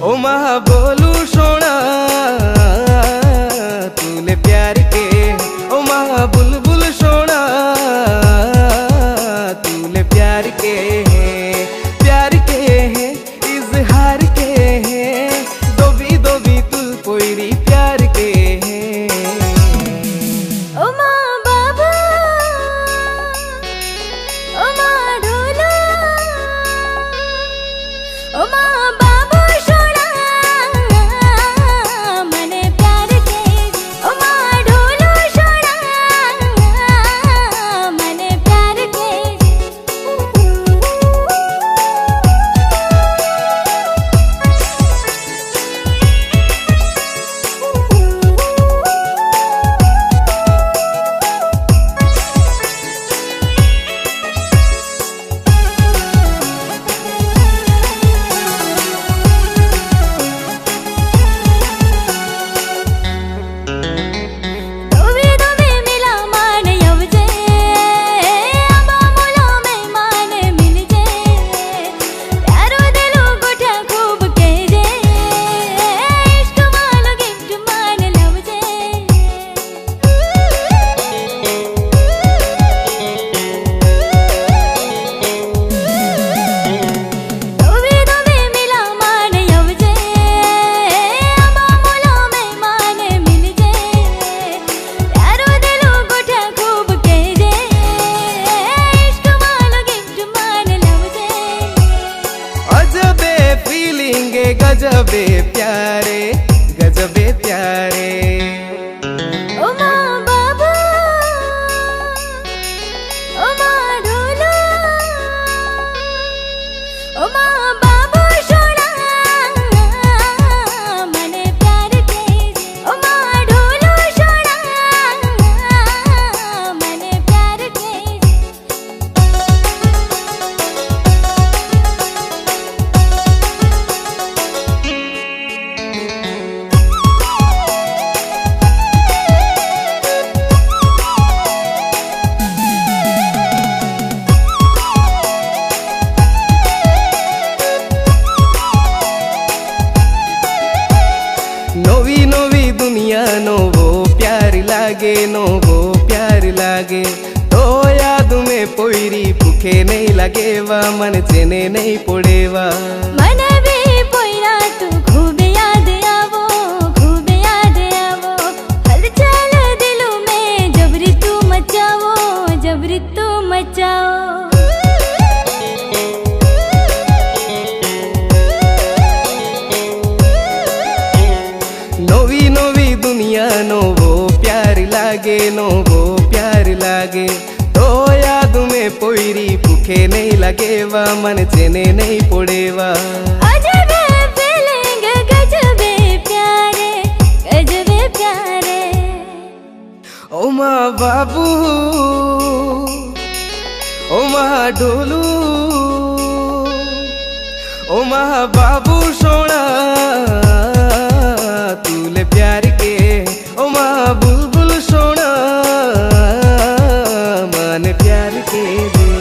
ओ माँ बोलू सोना तूने प्यार के, ओ माँ बुलबुल सोना तूने प्यार के इजहार के दोबी दोबी तू पोईरी प्यार के। ओ माँ बाबा, ओ माँ ढोला, ओ माँ गजबे प्यारे गजबे प्यारे। ओ माँ बाबा, ओ माँ ढोला, ओ माँ बाबू सोना मने प्यार के, ओ माँ ढोला सोना मने प्यार के। नोवी नोवी दुनिया नोवो प्यार लागे, नोवो प्यार लागे तो याद में पोईरी भूखे नहीं लगे वा मन चेने नहीं पड़ेवा। मन भी पोईरा तू खूब याद आवो, खूब याद आवो, हलचल दिलों में जबरी तू मचाओ, जबरी तू मचाओ। नोवी नोवी दुनिया नोवो प्यार लागे, नोवो प्यार लागे तो याद में पोईरी भूखे नहीं लगे वा मन चेने नहीं पड़ेवा। अजबे फीलिंग गजबे प्यारे, गजबे प्यारे। ओ माँ बाबू, ओ माँ ढोलू, ओ माँ बाबू सोना तूने प्यार के, ओ माँ बुलबुल सोना मन प्यार के दे।